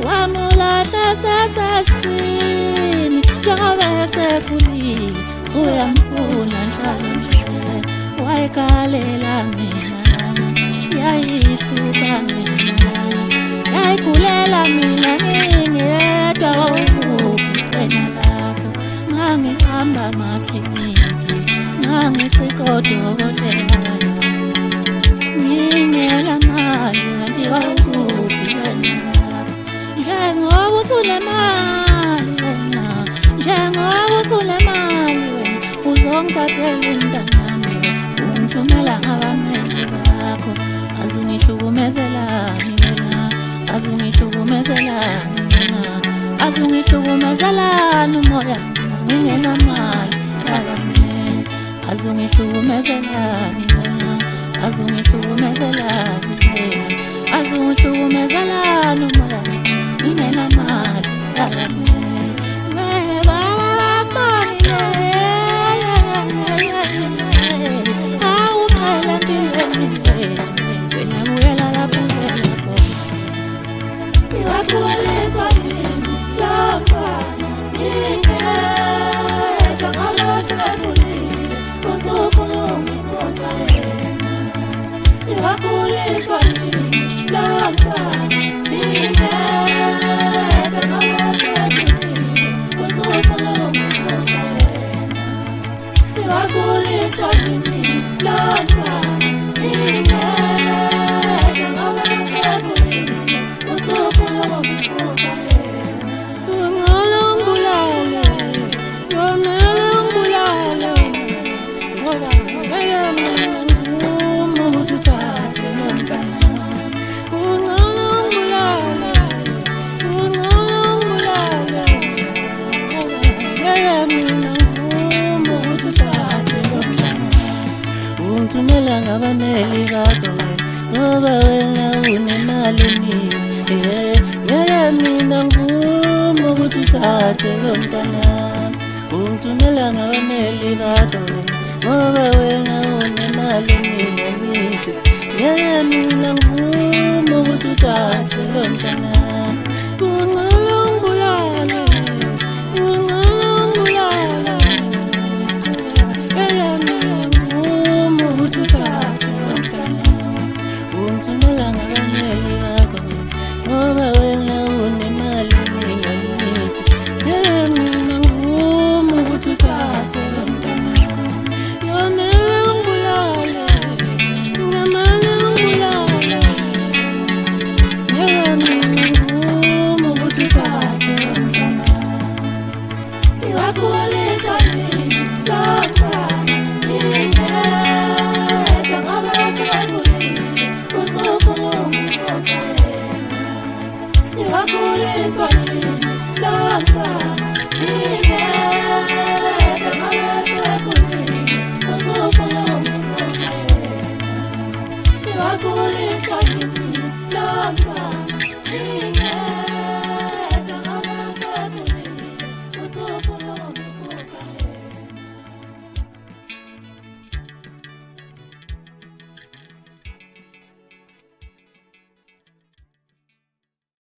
Wamulata sasasini njengoba sekhulile uyamfuna njalo wayikalela mina yayihluka mina yayikulela mina ngingedwa ukuphi wena lapho ngangihamba makliniki ngangicikodokotela ngingela mali ndiwa ukuphi wena njengoba usunemali wena njengoba usunemali wena uzongithathela umntanami ungithumela ngabameli bakho azungihlukumezelani wena azungihlukumezelani wena azungihlukumezelani umoya ngingenamali yabameli azungihlukumezelani wena azungihlukumezelani wena azungihlukumezelani umoya ngingenamali yabameli ungithumela ngabameli bakho ngoba wena unemali mina ngivuma ukuthi uthathe lo mntana ungithumela ngabameli bakho ngoba wena unemali ngithi mina ngivuma ukuthi uthathe lo mntana Swahili,